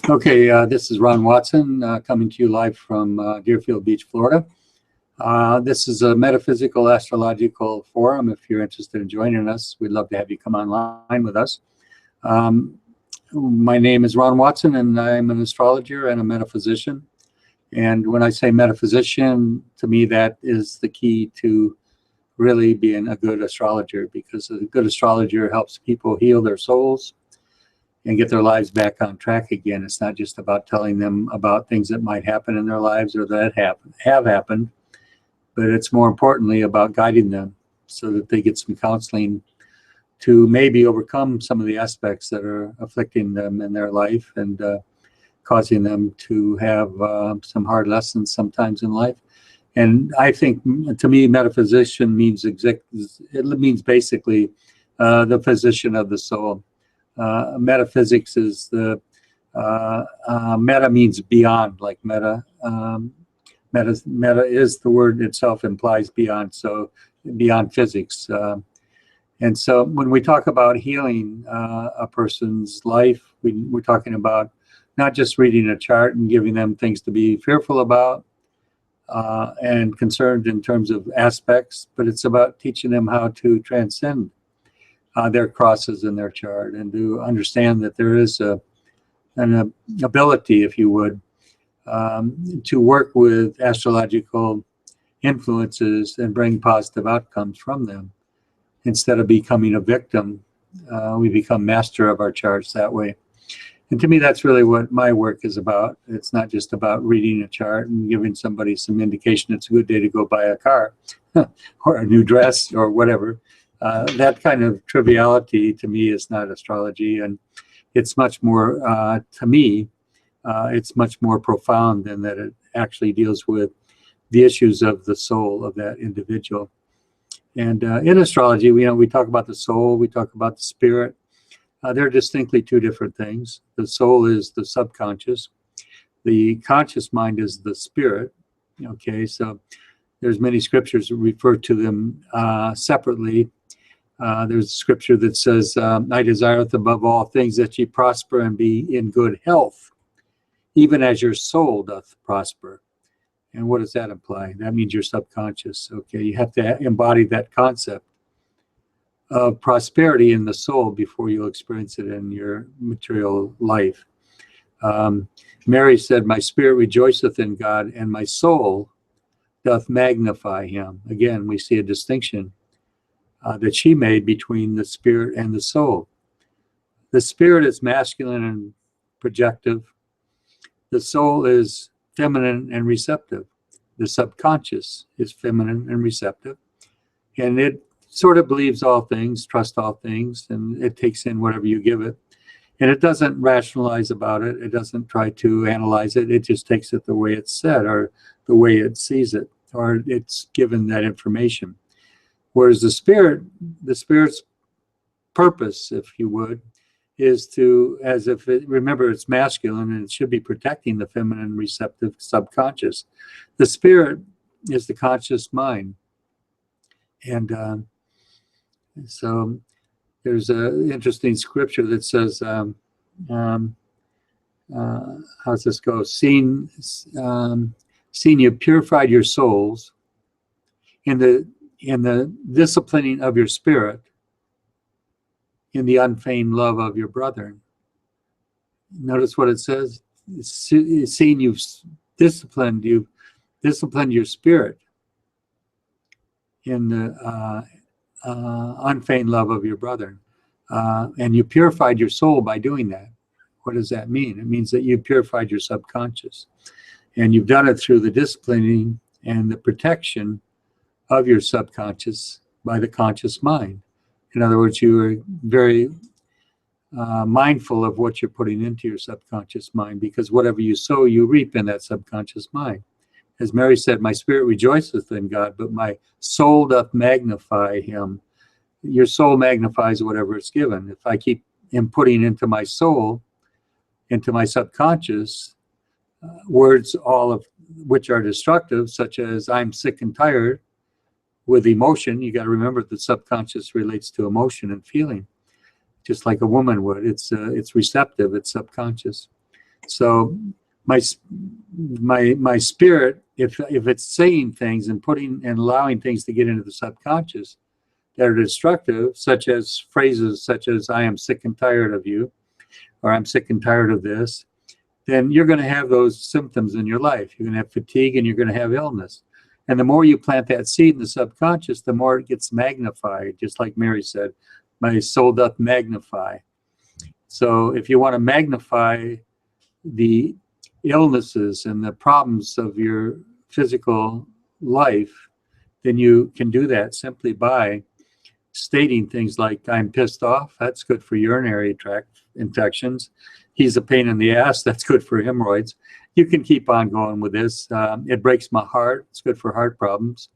Okay, this is Ron Watson coming to you live from Deerfield Beach, Florida. This is a metaphysical astrological forum. If you're interested in joining us, we'd love to have you come online with us. My name is Ron Watson, and I'm an astrologer and a metaphysician. And when I say metaphysician, to me, that is the key to really being a good astrologer, because a good astrologer helps people heal their souls and get their lives back on track again. It's not just about telling them about things that might happen in their lives or that have happened, but it's more importantly about guiding them so that they get some counseling to maybe overcome some of the aspects that are afflicting them in their life and causing them to have some hard lessons sometimes in life. And I think, to me, metaphysician means basically the physician of the soul. Metaphysics is the meta means beyond, like meta. Meta is the word itself implies beyond, so beyond physics. And so when we talk about healing a person's life, we're talking about not just reading a chart and giving them things to be fearful about and concerned in terms of aspects, but it's about teaching them how to transcend their crosses in their chart and to understand that there is an ability, if you would, to work with astrological influences and bring positive outcomes from them. Instead of becoming a victim, we become master of our charts that way. And to me, that's really what my work is about. It's not just about reading a chart and giving somebody some indication it's a good day to go buy a car or a new dress or whatever. That kind of triviality to me is not astrology, and it's much more, to me, it's much more profound than that. It actually deals with the issues of the soul of that individual. And in astrology, we talk about the soul, we talk about the spirit. They're distinctly two different things. The soul is the subconscious. The conscious mind is the spirit. Okay, so there's many scriptures that refer to them separately. There's a scripture that says, I desireth above all things that ye prosper and be in good health, even as your soul doth prosper. And what does that imply? That means your subconscious. Okay, you have to embody that concept of prosperity in the soul before you'll experience it in your material life. Mary said, my spirit rejoiceth in God, and my soul doth magnify him. Again, we see a distinction that she made between the spirit and the soul. The spirit is masculine and projective. The soul is feminine and receptive. The subconscious is feminine and receptive. And it sort of believes all things, trusts all things, and it takes in whatever you give it. And it doesn't rationalize about it. It doesn't try to analyze it. It just takes it the way it's said or the way it sees it, or it's given that information. Whereas the spirit's purpose, if you would, is to, as if it, remember, it's masculine and it should be protecting the feminine, receptive subconscious. The spirit is the conscious mind. And so there's an interesting scripture that says, how's this go? Seeing you purified your souls in the disciplining of your spirit, in the unfeigned love of your brethren. Notice what it says. Seeing you've disciplined your spirit in the unfeigned love of your brethren. And you purified your soul by doing that. What does that mean? It means that you've purified your subconscious. And you've done it through the disciplining and the protection of your subconscious by the conscious mind. In other words, you are very mindful of what you're putting into your subconscious mind, because whatever you sow, you reap in that subconscious mind. As Mary said, my spirit rejoiceth in God, but my soul doth magnify him. Your soul magnifies whatever it's given. If I keep inputting into my soul, into my subconscious, words all of which are destructive, such as I'm sick and tired, with emotion, you got to remember the subconscious relates to emotion and feeling, just like a woman would. It's receptive, it's subconscious. So my spirit, if it's saying things and putting and allowing things to get into the subconscious that are destructive, such as phrases such as "I am sick and tired of you," or "I'm sick and tired of this," then you're going to have those symptoms in your life. You're going to have fatigue and you're going to have illness. And the more you plant that seed in the subconscious, the more it gets magnified. Just like Mary said, "My soul doth magnify." So if you want to magnify the illnesses and the problems of your physical life, then you can do that simply by stating things like, "I'm pissed off." That's good for urinary tract infections. "He's a pain in the ass." That's good for hemorrhoids. You can keep on going with this. "It breaks my heart." It's good for heart problems.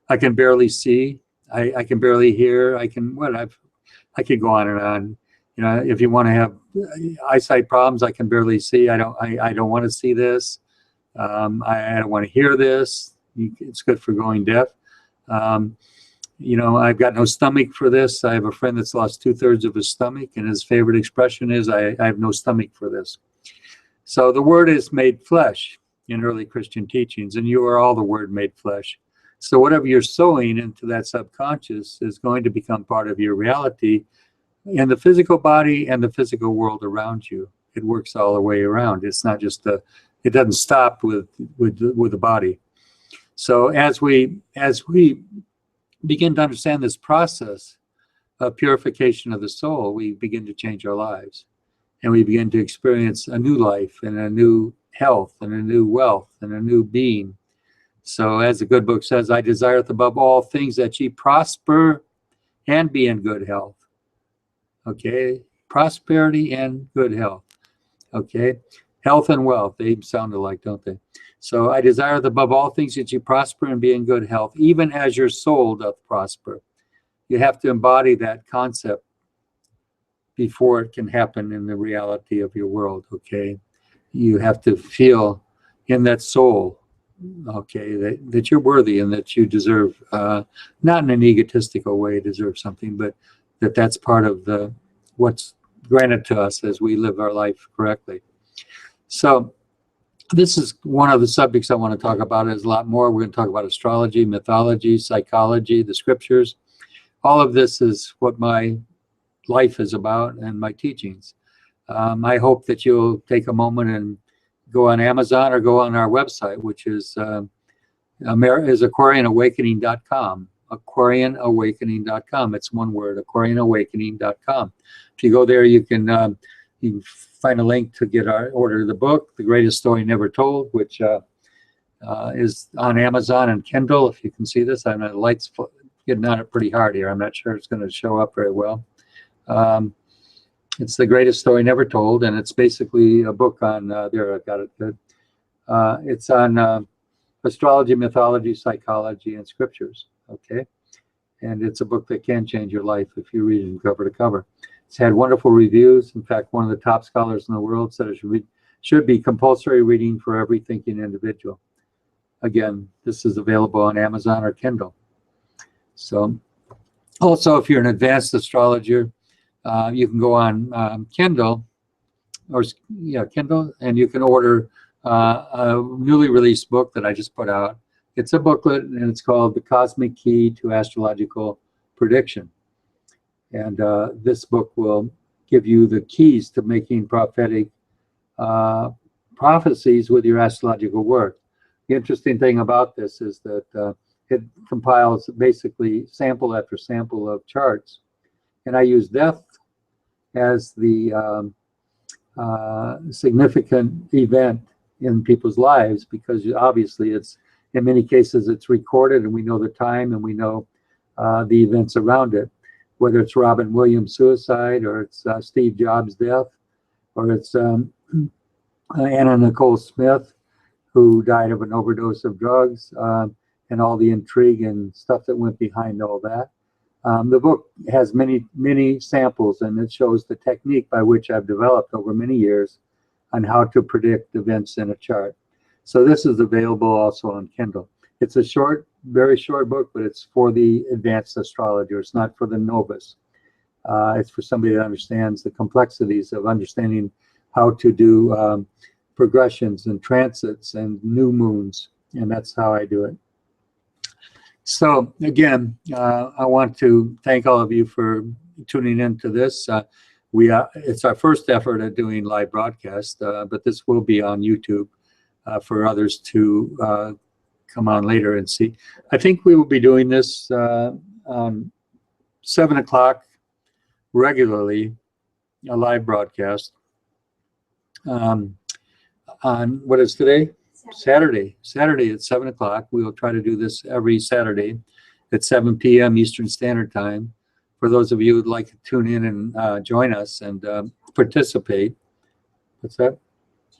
"I can barely see." I can barely hear. I can could go on and on. You know, if you want to have eyesight problems, "I can barely see." I don't want to see this. I don't want to hear this. It's good for going deaf. You know, "I've got no stomach for this." I have a friend that's lost 2/3 of his stomach, and his favorite expression is, I have no stomach for this. So the Word is made flesh in early Christian teachings, and you are all the Word made flesh. So whatever you're sowing into that subconscious is going to become part of your reality in the physical body and the physical world around you. It works all the way around. It's not just it doesn't stop with the body. So as we begin to understand this process of purification of the soul, we begin to change our lives, and we begin to experience a new life and a new health and a new wealth and a new being. So as the good book says, "I desireth above all things that ye prosper and be in good health." Okay, prosperity and good health. Okay, health and wealth, they sound alike, don't they? So "I desire above all things that you prosper and be in good health, even as your soul doth prosper." You have to embody that concept before it can happen in the reality of your world. Okay, you have to feel in that soul, okay, that you're worthy and that you deserve, not in an egotistical way deserve something, but that's part of what's granted to us as we live our life correctly. So this is one of the subjects I want to talk about. There's a lot more. We're going to talk about astrology, mythology, psychology, the scriptures. All of this is what my life is about and my teachings. I hope that you'll take a moment and go on Amazon or go on our website, which is aquarianawakening.com. aquarianawakening.com. It's one word, aquarianawakening.com. If you go there, you can find a link to order the book, The Greatest Story Never Told, which is on Amazon and Kindle. If you can see this, I know the light's getting on it pretty hard here. I'm not sure it's going to show up very well. It's The Greatest Story Never Told, and it's basically a book on, there, I've got it good. It's on astrology, mythology, psychology, and scriptures, okay? And it's a book that can change your life if you read it from cover to cover. It's had wonderful reviews. In fact, one of the top scholars in the world said it should be compulsory reading for every thinking individual. Again, this is available on Amazon or Kindle. So, also, if you're an advanced astrologer, you can go on Kindle, Kindle, and you can order a newly released book that I just put out. It's a booklet, and it's called The Cosmic Key to Astrological Prediction. And this book will give you the keys to making prophetic prophecies with your astrological work. The interesting thing about this is that it compiles basically sample after sample of charts. And I use death as the significant event in people's lives, because obviously it's, in many cases, it's recorded and we know the time and we know the events around it, whether it's Robin Williams' suicide or it's Steve Jobs' death, or it's Anna Nicole Smith, who died of an overdose of drugs, and all the intrigue and stuff that went behind all that. The book has many, many samples, and it shows the technique by which I've developed over many years on how to predict events in a chart. So this is available also on Kindle. It's a short, very short book, but it's for the advanced astrologer. It's not for the novice. It's for somebody that understands the complexities of understanding how to do progressions and transits and new moons, and that's how I do it. So again, I want to thank all of you for tuning into this. It's our first effort at doing live broadcast, but this will be on YouTube for others to come on later and see. I think we will be doing this on 7 o'clock regularly, a live broadcast. On what is today? Saturday at 7 o'clock. We will try to do this every Saturday at 7 p.m. Eastern Standard Time. For those of you who'd like to tune in and join us and participate. What's that?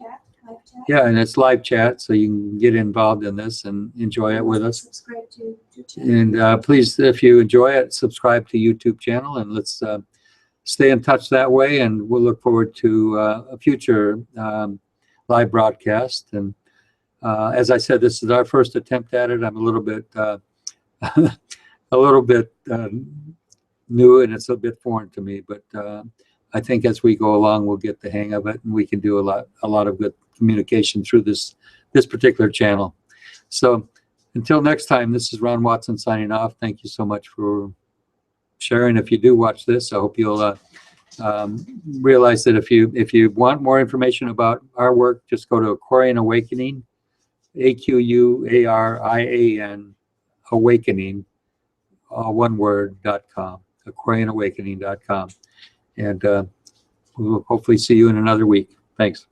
Live chat. Yeah, and it's live chat, so you can get involved in this and enjoy it with us. Subscribe to And please, if you enjoy it, subscribe to YouTube channel, and let's stay in touch that way. And we'll look forward to a future live broadcast. And as I said, this is our first attempt at it. I'm a little bit new, and it's a bit foreign to me, but I think as we go along, we'll get the hang of it, and we can do a lot of good communication through this particular channel. So until next time, this is Ron Watson signing off. Thank you so much for sharing. If you do watch this, I hope you'll realize that if you want more information about our work, just go to Aquarian Awakening, AQUARIAN Awakening, one word.com, aquarianawakening.com. And we'll hopefully see you in another week. Thanks.